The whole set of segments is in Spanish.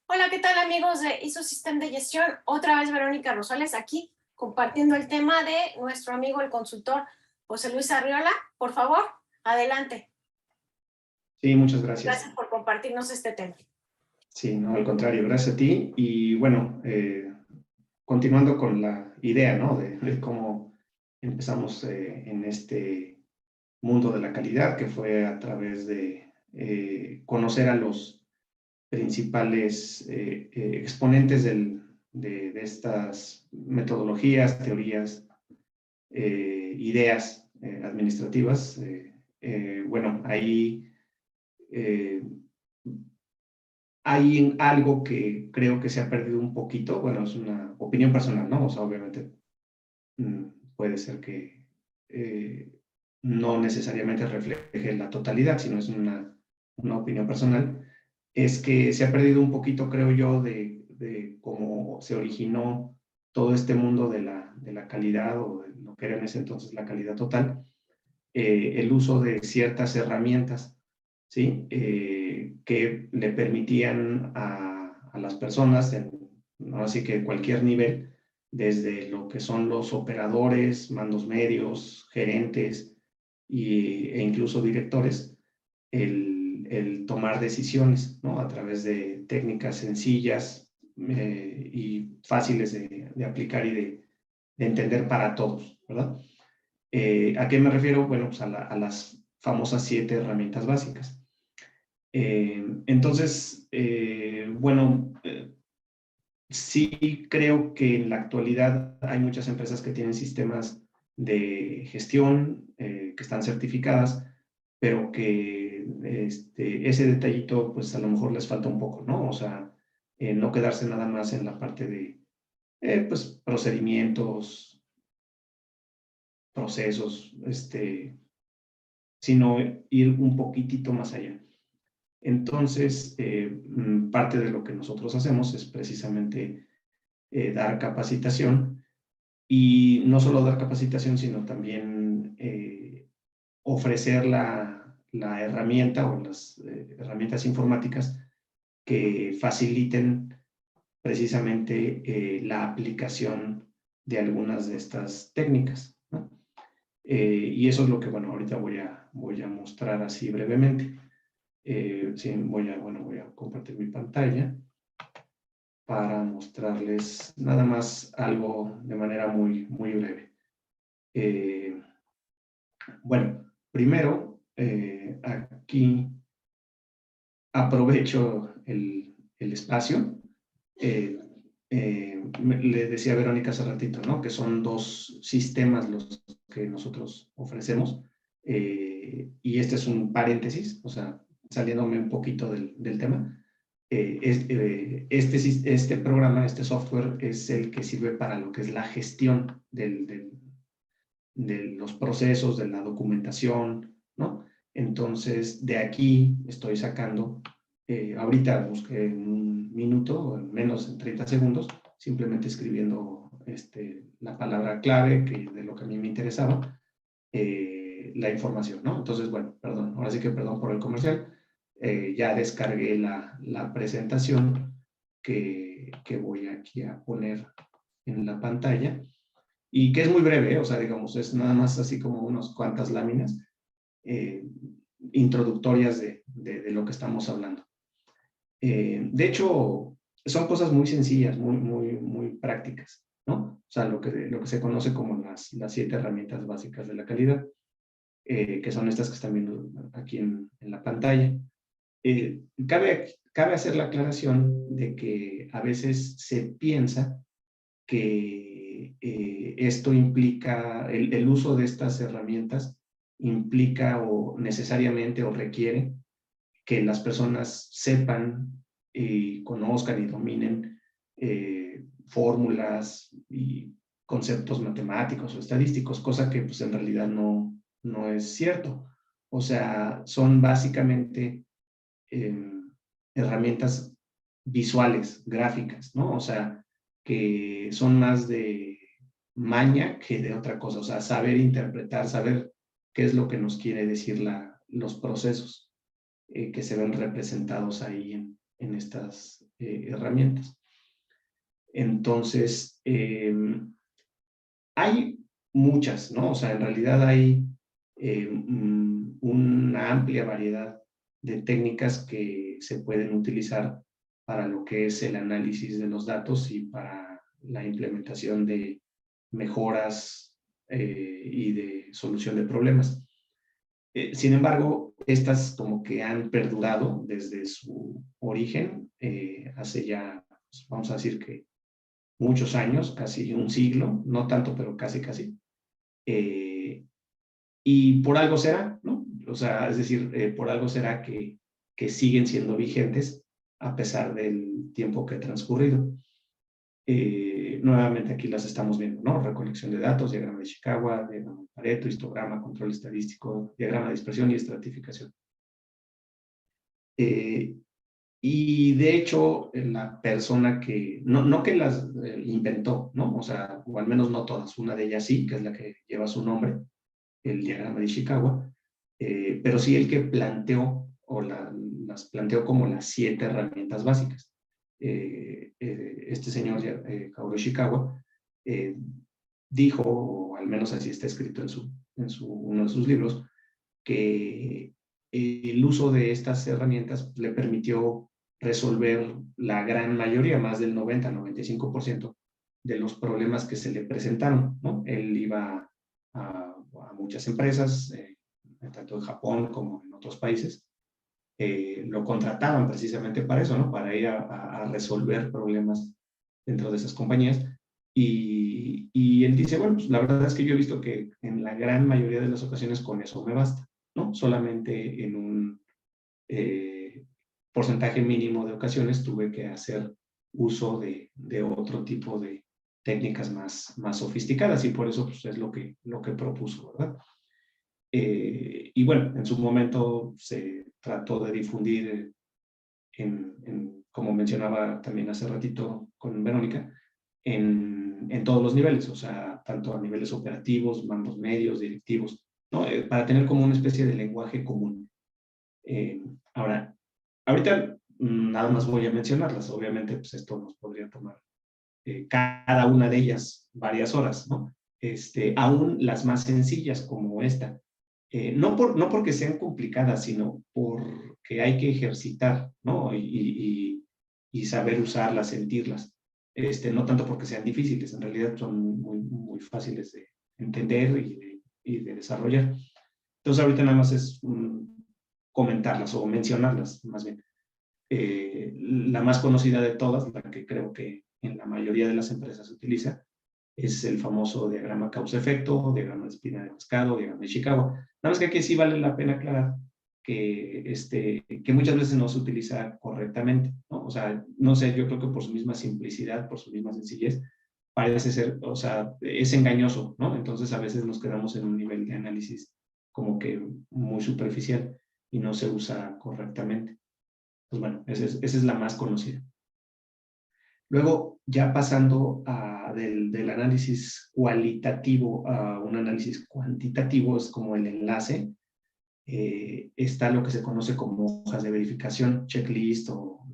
Hola, ¿qué tal amigos de ISO System de Gestión? Otra vez Verónica Rosales aquí compartiendo el tema de nuestro amigo el consultor José Luis Arriola. Por favor, adelante. Sí, muchas gracias. Gracias por compartirnos este tema. Sí, no, al contrario, gracias a ti. Y bueno, continuando con la idea, ¿no? De cómo empezamos en este mundo de la calidad, que fue a través de conocer a los principales exponentes de estas metodologías, teorías, ideas administrativas. Bueno, ahí eh, hay algo que creo que se ha perdido un poquito. Bueno, es una opinión personal, ¿no? O sea, obviamente puede ser que no necesariamente refleje la totalidad, sino es una opinión personal. Es que se ha perdido un poquito, creo yo, de cómo se originó todo este mundo de la calidad, o de lo que era en ese entonces la calidad total, el uso de ciertas herramientas, ¿sí? Que le permitían a las personas, así que cualquier nivel, desde lo que son los operadores, mandos medios, gerentes e incluso directores, el tomar decisiones, ¿no? A través de técnicas sencillas y fáciles de aplicar y de entender para todos, ¿verdad? ¿A qué me refiero? Bueno, pues a las famosas 7 herramientas básicas. Entonces, bueno, sí creo que en la actualidad hay muchas empresas que tienen sistemas de gestión que están certificadas, pero que ese detallito, pues a lo mejor les falta un poco, ¿no? O sea, no quedarse nada más en la parte de, pues, procedimientos, procesos, sino ir un poquitito más allá. Entonces, parte de lo que nosotros hacemos es precisamente dar capacitación, y no solo dar capacitación, sino también ofrecer la herramienta o las herramientas informáticas que faciliten precisamente la aplicación de algunas de estas técnicas, ¿no? Y eso es lo que, bueno, ahorita voy a mostrar así brevemente. Sí, voy a compartir mi pantalla para mostrarles nada más algo de manera muy breve. Eh, bueno, primero, aquí aprovecho el espacio. Le decía a Verónica hace ratito, ¿no? Que son dos sistemas los que nosotros ofrecemos. Y este es un paréntesis, o sea, saliéndome un poquito del tema. Este programa, este software, es el que sirve para lo que es la gestión de los procesos, de la documentación, ¿no? Entonces, de aquí estoy sacando, ahorita busqué en un minuto, o en menos de 30 segundos, simplemente escribiendo la palabra clave de lo que a mí me interesaba, la información, ¿no? Entonces, bueno, perdón, ahora sí que perdón por el comercial. Ya descargué la presentación que voy aquí a poner en la pantalla, y que es muy breve, o sea, digamos, es nada más así como unas cuantas láminas eh, introductorias de lo que estamos hablando. De hecho, son cosas muy sencillas, muy prácticas, ¿no? O sea, lo que se conoce como las 7 herramientas básicas de la calidad, que son estas que están viendo aquí en la pantalla. Cabe hacer la aclaración de que a veces se piensa que esto implica, el uso de estas herramientas implica o necesariamente o requiere que las personas sepan y conozcan y dominen fórmulas y conceptos matemáticos o estadísticos, cosa que pues en realidad no es cierto. O sea, son básicamente eh, herramientas visuales, gráficas, ¿no? O sea, que son más de maña que de otra cosa. O sea, saber interpretar, saber qué es lo que nos quiere decir los procesos que se ven representados ahí en estas herramientas. Entonces, hay muchas, ¿no? O sea, en realidad hay una amplia variedad de técnicas que se pueden utilizar para lo que es el análisis de los datos y para la implementación de mejoras y de solución de problemas. Sin embargo, estas como que han perdurado desde su origen, hace ya, pues, vamos a decir que muchos años, casi un siglo, no tanto, pero casi. Y por algo será, ¿no? O sea, es decir, por algo será que siguen siendo vigentes a pesar del tiempo que ha transcurrido. Nuevamente aquí las estamos viendo, ¿no? Recolección de datos, diagrama de Ishikawa, diagrama de Pareto, histograma, control estadístico, diagrama de dispersión y estratificación. Y de hecho, la persona que, no que las inventó, ¿no? O sea, o al menos no todas, una de ellas sí, que es la que lleva su nombre, el diagrama de Ishikawa, pero sí el que planteó, o las planteó como las 7 herramientas básicas. Este señor, Kaoru Ishikawa, dijo, o al menos así está escrito en uno de sus libros, que el uso de estas herramientas le permitió resolver la gran mayoría, más del 90-95% de los problemas que se le presentaron, ¿no? Él iba a muchas empresas, tanto en Japón como en otros países, lo contrataban precisamente para eso, ¿no? Para ir a resolver problemas dentro de esas compañías. Y él dice, bueno, pues la verdad es que yo he visto que en la gran mayoría de las ocasiones con eso me basta, ¿no? Solamente en un porcentaje mínimo de ocasiones tuve que hacer uso de otro tipo de técnicas más sofisticadas y por eso pues, es lo que propuso, ¿verdad? Y bueno, en su momento se trató de difundir como mencionaba también hace ratito con Verónica, en todos los niveles, o sea, tanto a niveles operativos, mandos medios, directivos, ¿no? Para tener como una especie de lenguaje común. Ahora, ahorita nada más voy a mencionarlas, obviamente pues esto nos podría tomar cada una de ellas varias horas, ¿no? Aún las más sencillas como esta, no porque sean complicadas, sino porque hay que ejercitar, ¿no? Y saber usarlas, sentirlas. No tanto porque sean difíciles, en realidad son muy fáciles de entender y de desarrollar. Entonces ahorita nada más es comentarlas o mencionarlas, más bien. La más conocida de todas, la que creo que en la mayoría de las empresas se utiliza, es el famoso diagrama causa-efecto, diagrama de espina de pescado, diagrama de Ishikawa. Nada más que aquí sí vale la pena aclarar que muchas veces no se utiliza correctamente, ¿no? O sea, no sé, yo creo que por su misma simplicidad, por su misma sencillez, parece ser, o sea, es engañoso, ¿no? Entonces a veces nos quedamos en un nivel de análisis como que muy superficial y no se usa correctamente. Pues bueno, esa es la más conocida. Luego, ya pasando del análisis cualitativo a un análisis cuantitativo, es como el enlace, está lo que se conoce como hojas de verificación, checklist o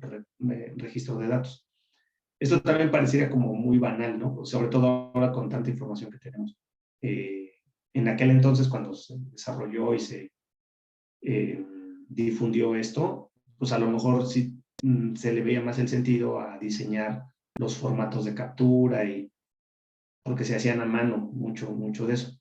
registro de datos. Esto también parecería como muy banal, ¿no? Sobre todo ahora con tanta información que tenemos. En aquel entonces, cuando se desarrolló y se difundió esto, pues a lo mejor sí se le veía más el sentido a diseñar los formatos de captura y porque se hacían a mano mucho de eso.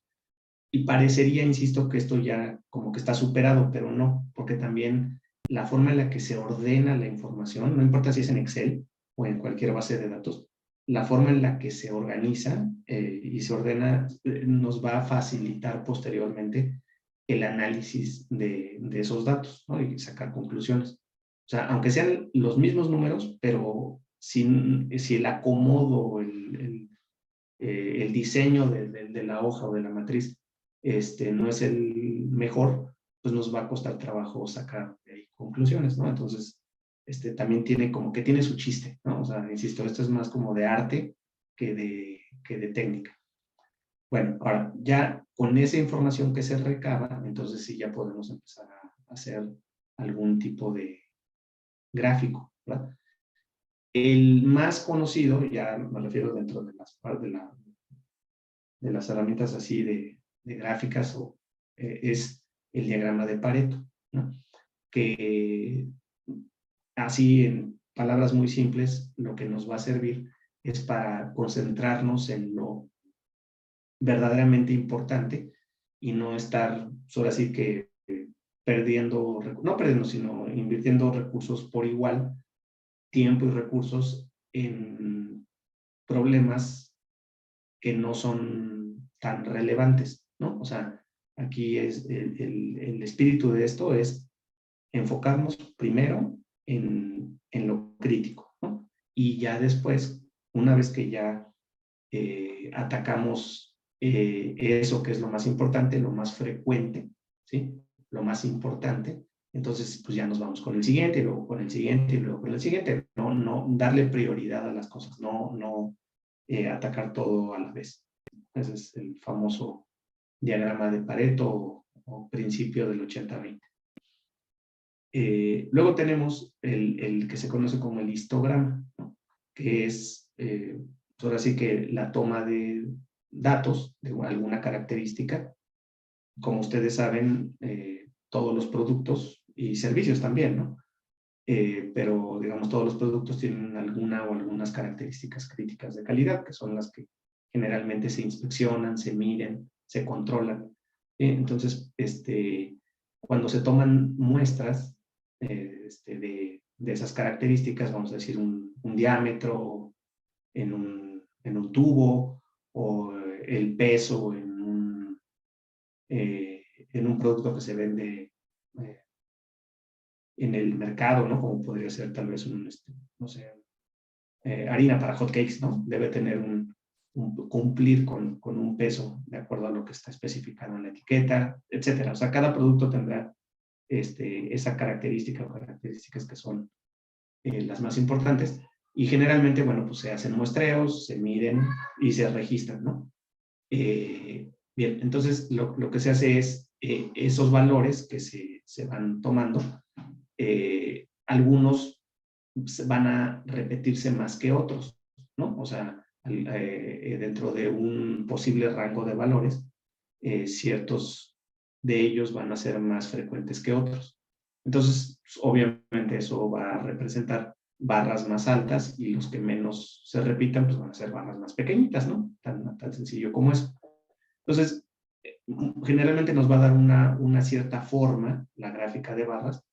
Y parecería, insisto, que esto ya como que está superado, pero no, porque también la forma en la que se ordena la información, no importa si es en Excel o en cualquier base de datos, la forma en la que se organiza y se ordena nos va a facilitar posteriormente el análisis de esos datos, ¿no? Y sacar conclusiones. O sea, aunque sean los mismos números, pero si el acomodo, el diseño de la hoja o de la matriz no es el mejor, pues nos va a costar trabajo sacar de ahí conclusiones, ¿no? Entonces, también tiene como que tiene su chiste, ¿no? O sea, insisto, esto es más como de arte que de técnica. Bueno, ahora, ya con esa información que se recaba, entonces sí ya podemos empezar a hacer algún tipo de gráfico, ¿verdad? El más conocido, ya me refiero dentro de las herramientas así de gráficas, es el diagrama de Pareto, ¿no? Que así en palabras muy simples, lo que nos va a servir es para concentrarnos en lo verdaderamente importante y no estar, solo así que perdiendo, no perdiendo, sino invirtiendo recursos por igual, tiempo y recursos en problemas que no son tan relevantes, ¿no? O sea, aquí es el espíritu de esto es enfocarnos primero en lo crítico, ¿no? Y ya después, una vez que ya atacamos eso que es lo más importante, lo más frecuente, ¿sí? Lo más importante, entonces pues ya nos vamos con el siguiente, y luego con el siguiente, y luego con el siguiente. No darle prioridad a las cosas, no atacar todo a la vez. Ese es el famoso diagrama de Pareto o principio del 80-20. Luego tenemos el que se conoce como el histograma, ¿no? Que es, ahora sí que la toma de datos de alguna característica. Como ustedes saben, todos los productos y servicios también, ¿no? Pero digamos todos los productos tienen alguna o algunas características críticas de calidad, que son las que generalmente se inspeccionan, se miden, se controlan. Entonces, cuando se toman muestras de esas características, vamos a decir un diámetro en un tubo o el peso en un producto que se vende en el mercado, ¿no? Como podría ser tal vez no sé, harina para hot cakes, ¿no? Debe tener cumplir con un peso de acuerdo a lo que está especificado en la etiqueta, etcétera. O sea, cada producto tendrá esa característica o características que son las más importantes. Y generalmente, bueno, pues se hacen muestreos, se miden y se registran, ¿no? Bien, entonces lo que se hace es esos valores que se van tomando, algunos van a repetirse más que otros, ¿no? O sea, dentro de un posible rango de valores, ciertos de ellos van a ser más frecuentes que otros. Entonces, obviamente eso va a representar barras más altas y los que menos se repitan, pues van a ser barras más pequeñitas, ¿no? Tan sencillo como eso. Entonces, generalmente nos va a dar una cierta forma, la gráfica de barras,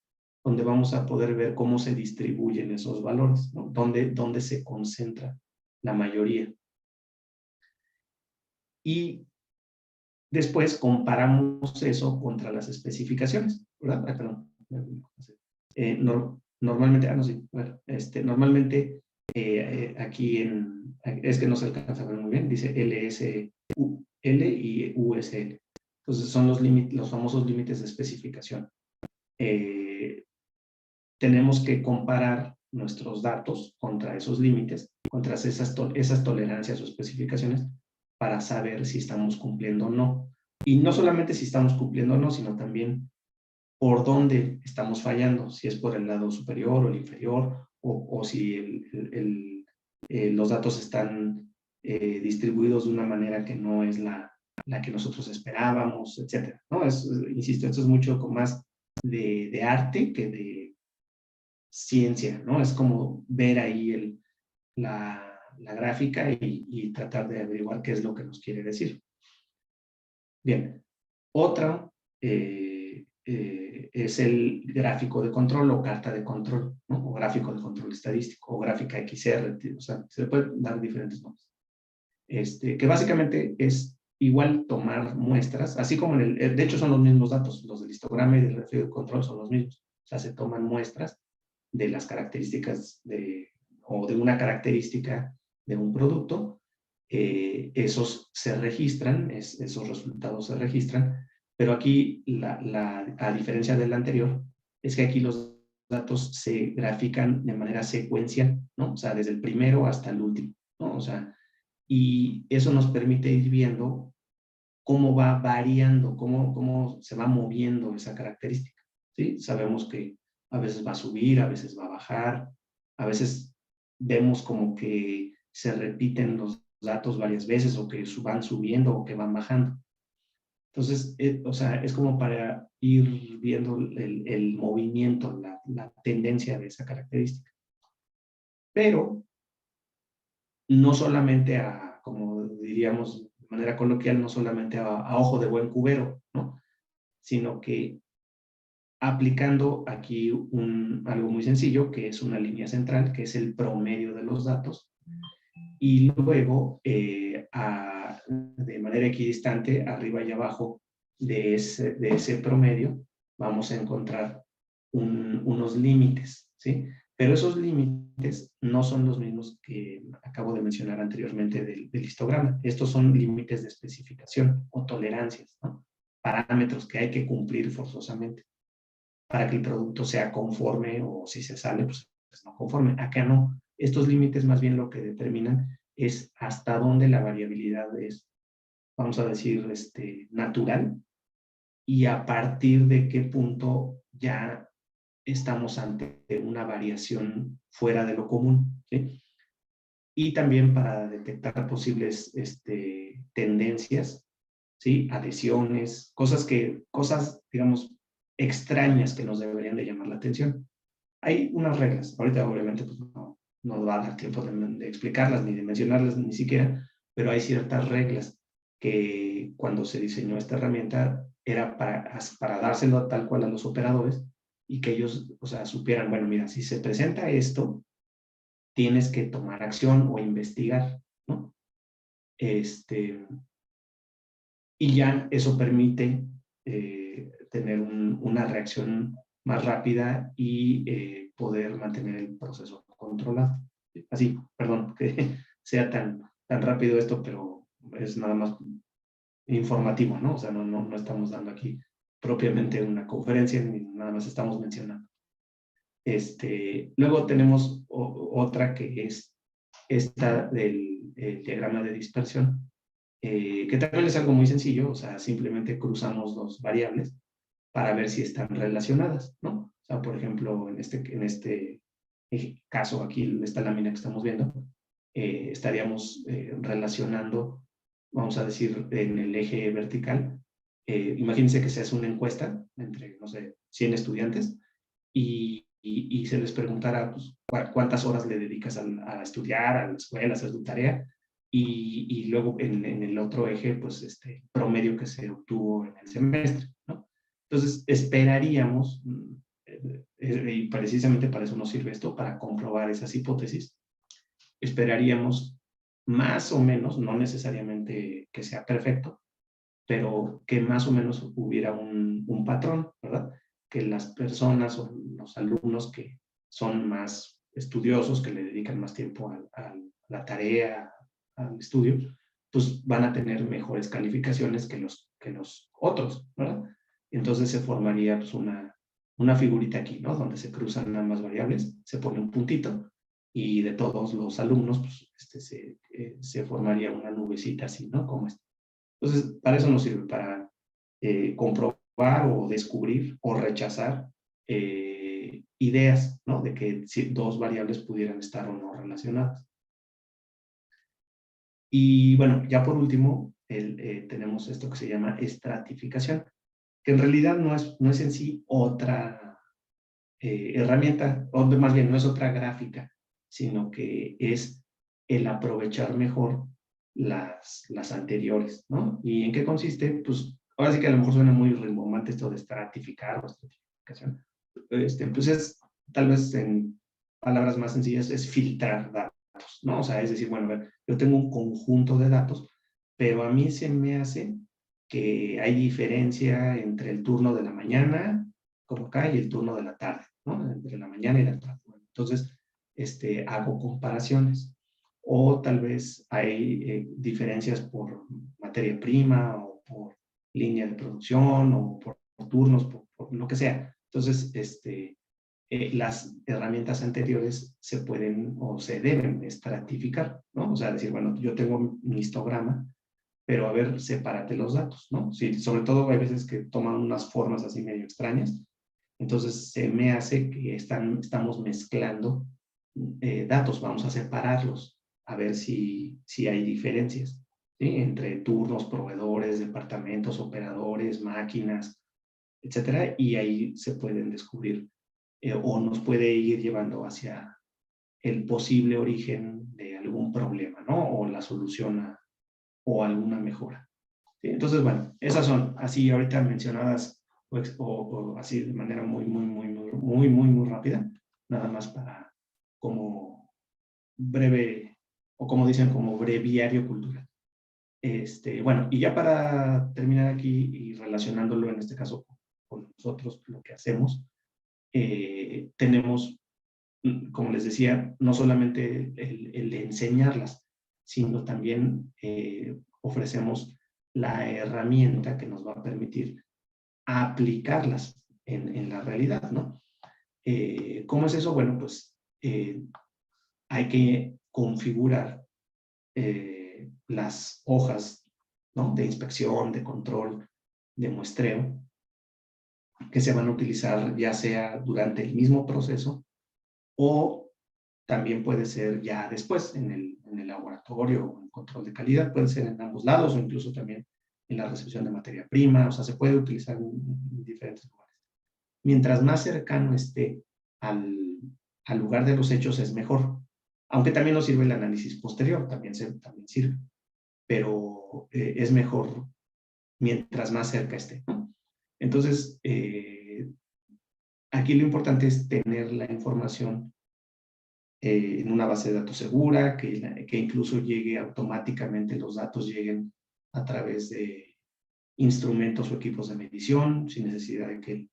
donde vamos a poder ver cómo se distribuyen esos valores, ¿no? Dónde se concentra la mayoría. Y después comparamos eso contra las especificaciones, ¿verdad? Ay, perdón. Normalmente, no sé, bueno, normalmente aquí es que no se alcanza a ver muy bien, dice LSL y USL. Entonces son los famosos límites de especificación. Tenemos que comparar nuestros datos contra esos límites, contra esas tolerancias o especificaciones, para saber si estamos cumpliendo o no. Y no solamente si estamos cumpliendo o no, sino también por dónde estamos fallando, si es por el lado superior o el inferior, o si los datos están distribuidos de una manera que no es la que nosotros esperábamos, etc. ¿No? Insisto, esto es mucho más de arte que de ciencia, ¿no? Es como ver ahí la gráfica y tratar de averiguar qué es lo que nos quiere decir. Bien, otra es el gráfico de control o carta de control, ¿no? O gráfico de control estadístico o gráfica XR, o sea, se le pueden dar diferentes nombres. Que básicamente es igual tomar muestras, así como de hecho son los mismos datos, los del histograma y del gráfico de control son los mismos, o sea, se toman muestras de las características o de una característica de un producto, esos se registran, esos resultados se registran, pero aquí a diferencia del anterior, es que aquí los datos se grafican de manera secuencial, ¿no? O sea, desde el primero hasta el último, ¿no? O sea, y eso nos permite ir viendo cómo va variando, cómo se va moviendo esa característica, ¿sí? Sabemos que a veces va a subir, a veces va a bajar, a veces vemos como que se repiten los datos varias veces o que van subiendo o que van bajando. Entonces, o sea, es como para ir viendo el movimiento, la tendencia de esa característica. Pero no solamente como diríamos de manera coloquial, no solamente a ojo de buen cubero, ¿no? Sino que aplicando aquí algo muy sencillo, que es una línea central, que es el promedio de los datos, y luego de manera equidistante, arriba y abajo de ese promedio, vamos a encontrar unos límites, ¿sí? Pero esos límites no son los mismos que acabo de mencionar anteriormente del histograma. Estos son límites de especificación o tolerancias, ¿no? Parámetros que hay que cumplir forzosamente para que el producto sea conforme, o si se sale, pues no conforme. Acá no. Estos límites más bien lo que determinan es hasta dónde la variabilidad es, vamos a decir, natural, y a partir de qué punto ya estamos ante una variación fuera de lo común, ¿sí? Y también para detectar posibles tendencias, ¿sí? Adhesiones, cosas, digamos, extrañas que nos deberían de llamar la atención. Hay unas reglas, ahorita obviamente pues no va a dar tiempo de explicarlas ni de mencionarlas ni siquiera, pero hay ciertas reglas que cuando se diseñó esta herramienta era para dárselo tal cual a los operadores y que ellos, o sea, supieran, bueno, mira, si se presenta esto, tienes que tomar acción o investigar, ¿no? Y ya eso permite tener una reacción más rápida y poder mantener el proceso controlado. Así, perdón que sea tan rápido esto, pero es nada más informativo, ¿no? O sea, no estamos dando aquí propiamente una conferencia, ni nada más estamos mencionando. Luego tenemos otra que es esta del diagrama de dispersión, que también es algo muy sencillo, o sea, simplemente cruzamos dos variables para ver si están relacionadas, ¿no? O sea, por ejemplo, en este caso, aquí, esta lámina que estamos viendo, estaríamos relacionando, vamos a decir, en el eje vertical. Imagínense que se hace una encuesta entre, no sé, 100 estudiantes y se les preguntara pues, cuántas horas le dedicas a estudiar, a la escuela, a hacer tu tarea, y luego en el otro eje, pues promedio que se obtuvo en el semestre, ¿no? Entonces, esperaríamos, y precisamente para eso nos sirve esto, para comprobar esas hipótesis, esperaríamos más o menos, no necesariamente que sea perfecto, pero que más o menos hubiera un patrón, ¿verdad? Que las personas o los alumnos que son más estudiosos, que le dedican más tiempo a la tarea, al estudio, pues van a tener mejores calificaciones que los otros, ¿verdad? Entonces se formaría pues, una figurita aquí, ¿no? Donde se cruzan ambas variables, se pone un puntito y de todos los alumnos, pues se formaría una nubecita así, ¿no? Como esta. Entonces, para eso nos sirve, para comprobar o descubrir o rechazar ideas, ¿no? De que dos variables pudieran estar o no relacionadas. Y bueno, ya por último, tenemos esto que se llama estratificación, que en realidad no es en sí otra herramienta, o más bien no es otra gráfica, sino que es el aprovechar mejor las anteriores, ¿no? ¿Y en qué consiste? Pues ahora sí que a lo mejor suena muy rimbombante esto de estratificar o estratificación. Pues tal vez en palabras más sencillas, es filtrar datos, ¿no? O sea, es decir, bueno, a ver, yo tengo un conjunto de datos, pero a mí se me hace que hay diferencia entre el turno de la mañana, como acá, y el turno de la tarde, ¿no? Entre la mañana y la tarde. Entonces, hago comparaciones. O tal vez hay diferencias por materia prima o por línea de producción o por turnos, por lo que sea. Entonces, las herramientas anteriores se pueden o se deben estratificar, ¿no? O sea, decir, bueno, yo tengo mi histograma, pero a ver, sepárate los datos, ¿no? Sí, sobre todo hay veces que toman unas formas así medio extrañas, entonces se me hace que estamos mezclando datos, vamos a separarlos, a ver si hay diferencias, ¿sí? Entre turnos, proveedores, departamentos, operadores, máquinas, etcétera, y ahí se pueden descubrir o nos puede ir llevando hacia el posible origen de algún problema, ¿no? O la solución o alguna mejora. ¿Sí? Entonces, bueno, esas son así ahorita mencionadas o así de manera muy rápida, nada más para como breve, o como dicen, como breviario cultural. Bueno, y ya para terminar aquí y relacionándolo en este caso con nosotros, lo que hacemos, tenemos, como les decía, no solamente el enseñarlas, sino también ofrecemos la herramienta que nos va a permitir aplicarlas en la realidad, ¿no? ¿Cómo es eso? Bueno, pues hay que configurar las hojas, ¿no? De inspección, de control, de muestreo, que se van a utilizar ya sea durante el mismo proceso o también puede ser ya después en el laboratorio o en control de calidad, puede ser en ambos lados o incluso también en la recepción de materia prima, o sea, se puede utilizar en diferentes lugares. Mientras más cercano esté al lugar de los hechos es mejor, aunque también nos sirve el análisis posterior, también sirve, pero es mejor mientras más cerca esté, ¿no? Entonces, aquí lo importante es tener la información en una base de datos segura, que incluso llegue automáticamente, los datos lleguen a través de instrumentos o equipos de medición, sin necesidad de que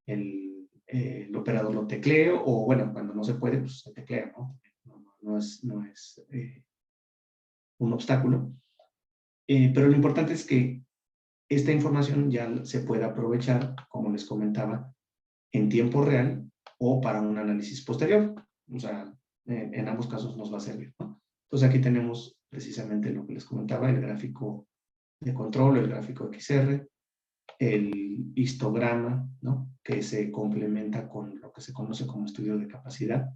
el operador lo teclee, o bueno, cuando no se puede, pues se teclea, ¿no? No es un obstáculo. Pero lo importante es que esta información ya se puede aprovechar, como les comentaba, en tiempo real o para un análisis posterior. O sea, en ambos casos nos va a servir, ¿no? Entonces aquí tenemos precisamente lo que les comentaba, el gráfico de control, el gráfico XR, el histograma, ¿no? Que se complementa con lo que se conoce como estudio de capacidad.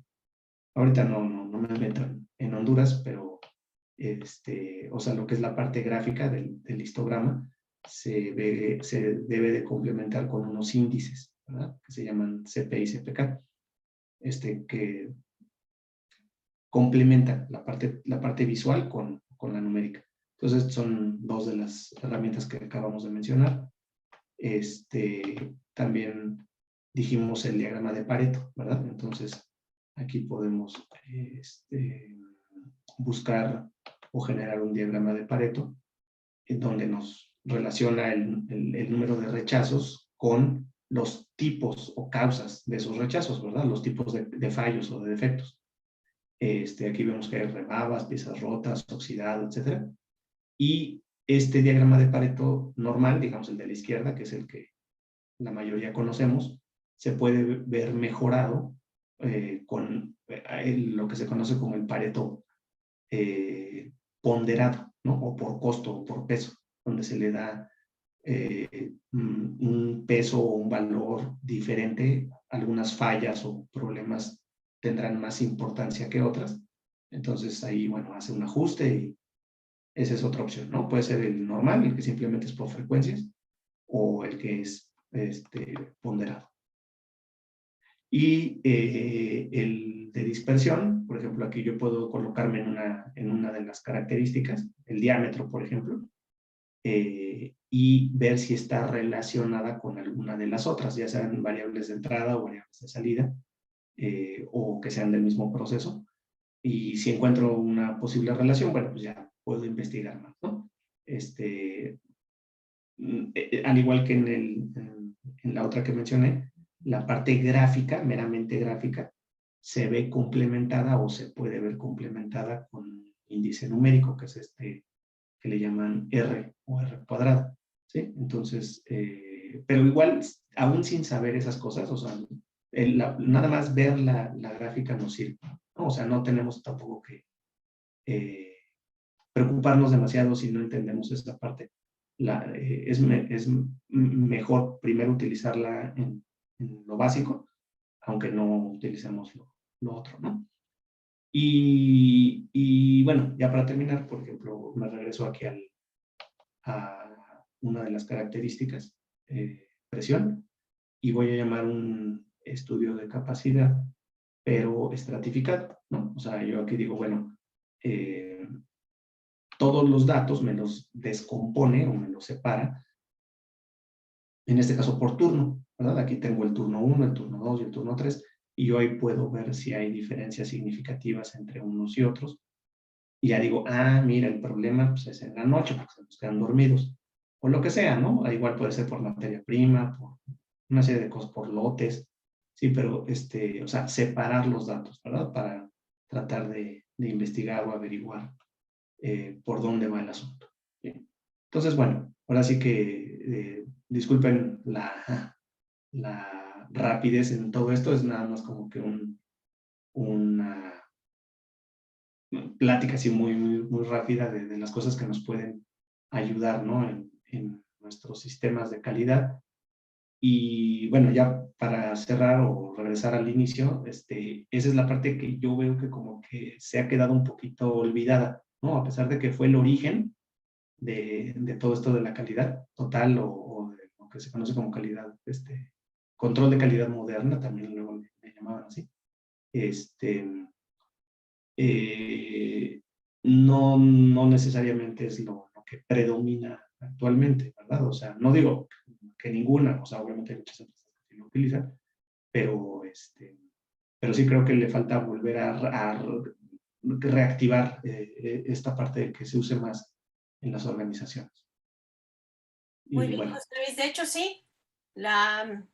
Ahorita no me meto en Honduras, pero o sea, lo que es la parte gráfica del histograma se debe de complementar con unos índices, ¿verdad? Que se llaman CP y CPK, que complementan la parte visual con la numérica. Entonces, son dos de las herramientas que acabamos de mencionar. También dijimos el diagrama de Pareto, ¿verdad? Entonces, aquí podemos buscar o generar un diagrama de Pareto en donde nos relaciona el número de rechazos con los tipos o causas de esos rechazos, ¿verdad? Los tipos de fallos o de defectos. Aquí vemos que hay rebabas, piezas rotas, oxidado, etc. Y este diagrama de Pareto normal, digamos el de la izquierda, que es el que la mayoría conocemos, se puede ver mejorado con lo que se conoce como el Pareto ponderado, ¿no? O por costo o por peso, donde se le da un peso o un valor diferente. Algunas fallas o problemas tendrán más importancia que otras. Entonces ahí, bueno, hace un ajuste y esa es otra opción, ¿no? Puede ser el normal, el que simplemente es por frecuencias, o el que es ponderado. Y el de dispersión, por ejemplo, aquí yo puedo colocarme en una de las características, el diámetro, por ejemplo, y ver si está relacionada con alguna de las otras, ya sean variables de entrada o variables de salida, o que sean del mismo proceso. Y si encuentro una posible relación, bueno, pues ya puedo investigar más, ¿no? Al igual que en la otra que mencioné, la parte gráfica, meramente gráfica, se ve complementada o se puede ver complementada con índice numérico, que es que le llaman R o R cuadrado, ¿sí? Entonces, pero igual, aún sin saber esas cosas, o sea, nada más ver la gráfica nos sirve, ¿no? O sea, no tenemos tampoco que preocuparnos demasiado si no entendemos esta parte. Es mejor primero utilizarla en lo básico, aunque no utilicemos lo otro, ¿no? Y bueno, ya para terminar, por ejemplo, me regreso aquí a una de las características, presión, y voy a llamar un estudio de capacidad, pero estratificado, ¿no? O sea, yo aquí digo, bueno, todos los datos me los descompone o me los separa, en este caso por turno, ¿verdad? Aquí tengo el turno 1, el turno 2 y el turno 3, y yo ahí puedo ver si hay diferencias significativas entre unos y otros. Y ya digo, ah, mira, el problema pues, es en la noche, porque se nos quedan dormidos. O lo que sea, ¿no? Igual puede ser por materia prima, por una serie de cosas, por lotes. Sí, pero, o sea, separar los datos, ¿verdad? Para tratar de investigar o averiguar por dónde va el asunto. ¿Sí? Entonces, bueno, ahora sí que disculpen la rapidez en todo esto, es nada más como que una plática así muy rápida de las cosas que nos pueden ayudar, ¿no? En nuestros sistemas de calidad. Y bueno, ya para cerrar o regresar al inicio, esa es la parte que yo veo que como que se ha quedado un poquito olvidada, ¿no? A pesar de que fue el origen de todo esto de la calidad total o de lo que se conoce como calidad, control de calidad moderna, también luego le llamaban así. No necesariamente es lo que predomina actualmente, ¿verdad? O sea, no digo que ninguna, o sea, obviamente hay muchas empresas que lo utilizan, pero, pero sí creo que le falta volver a reactivar esta parte de que se use más en las organizaciones. Muy Y bien, bueno, José Luis. De hecho, sí, la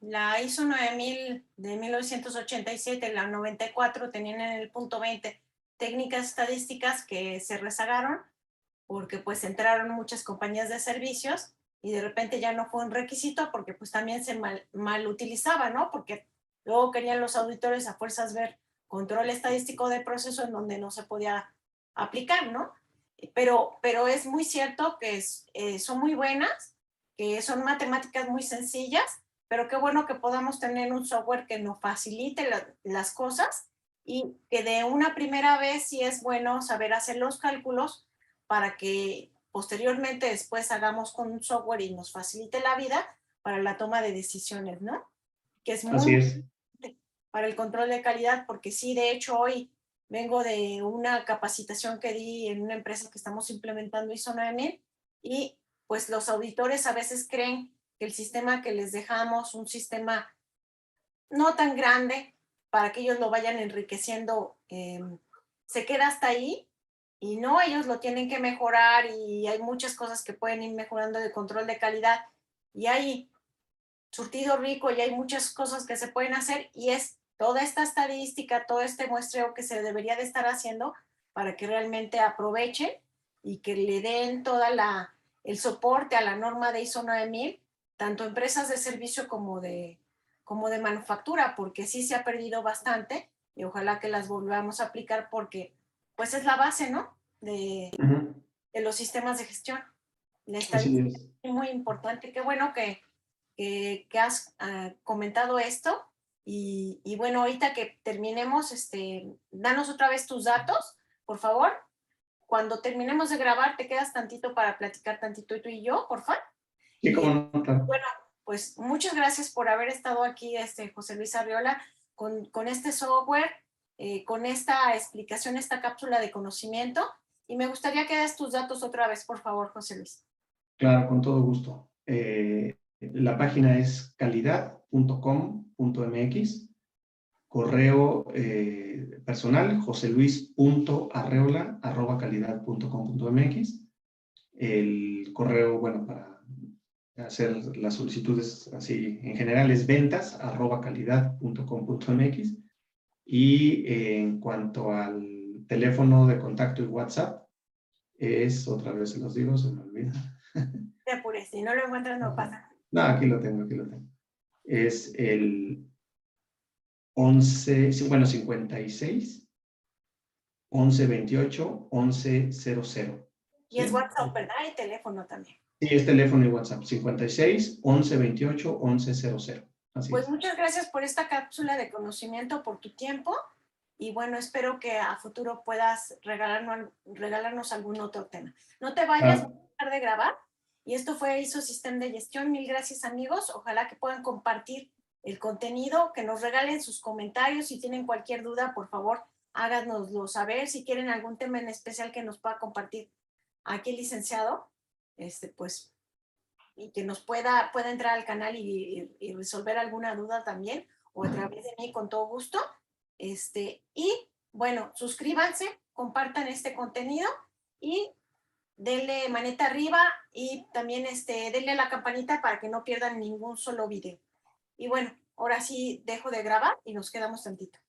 ISO 9000 de 1987, la 94, tenían en el punto 20 técnicas estadísticas que se rezagaron porque pues entraron muchas compañías de servicios y de repente ya no fue un requisito porque pues también se mal utilizaba, ¿no? Porque luego querían los auditores a fuerzas ver control estadístico de proceso en donde no se podía aplicar, ¿no? Pero es muy cierto que son muy buenas, que son matemáticas muy sencillas, pero qué bueno que podamos tener un software que nos facilite las cosas y que de una primera vez sí es bueno saber hacer los cálculos para que posteriormente después hagamos con un software y nos facilite la vida para la toma de decisiones, ¿no? Que es muy así es. importante para el control de calidad, porque sí, de hecho hoy vengo de una capacitación que di en una empresa que estamos implementando ISO 9000 y pues los auditores a veces creen que el sistema que les dejamos, un sistema no tan grande para que ellos lo vayan enriqueciendo, se queda hasta ahí y no, ellos lo tienen que mejorar y hay muchas cosas que pueden ir mejorando de control de calidad y hay surtido rico y hay muchas cosas que se pueden hacer y es toda esta estadística, todo este muestreo que se debería de estar haciendo para que realmente aprovechen y que le den toda el soporte a la norma de ISO 9000, tanto empresas de servicio como de manufactura, porque sí se ha perdido bastante y ojalá que las volvamos a aplicar porque pues es la base, ¿no? De los sistemas de gestión. La Así estadística es. es muy importante. Qué bueno que has comentado esto. Y bueno, ahorita que terminemos, danos otra vez tus datos, por favor. Cuando terminemos de grabar, te quedas tantito para platicar tantito tú y yo, por favor. Sí, Y como no, claro. bueno, pues muchas gracias por haber estado aquí, José Luis Arriola, con este software, con esta explicación, esta cápsula de conocimiento. Y me gustaría que des tus datos otra vez, por favor, José Luis. Claro, con todo gusto. La página es calidad.com.mx, correo personal joseluis.arreola@calidad.com.mx. El correo, bueno, para hacer las solicitudes así en general es ventas@calidad.com.mx. Y en cuanto al teléfono de contacto y WhatsApp, es, otra vez se los digo, se me olvida. Te apures, si no lo encuentras no pasa. No, aquí lo tengo, aquí lo tengo. Es el 11, sí, bueno, 56 11 28 11 00. Y es ¿Sí? WhatsApp, ¿verdad? Y teléfono también. Sí, es teléfono y WhatsApp, 56 11 28 11 00. Así Pues es. muchas gracias por esta cápsula de conocimiento, por tu tiempo. Y bueno, espero que a futuro puedas regalarnos algún otro tema. No te vayas a Claro, dejar de grabar. Y esto fue ISO Sistema de Gestión. Mil gracias, amigos. Ojalá que puedan compartir el contenido, que nos regalen sus comentarios. Si tienen cualquier duda, por favor, háganoslo saber. Si quieren algún tema en especial que nos pueda compartir aquí el licenciado, pues, y que nos pueda entrar al canal y resolver alguna duda también, o a través de mí con todo gusto. Y bueno, suscríbanse, compartan este contenido y denle manita arriba y también denle a la campanita para que no pierdan ningún solo video. Y bueno, ahora sí dejo de grabar y nos quedamos tantito.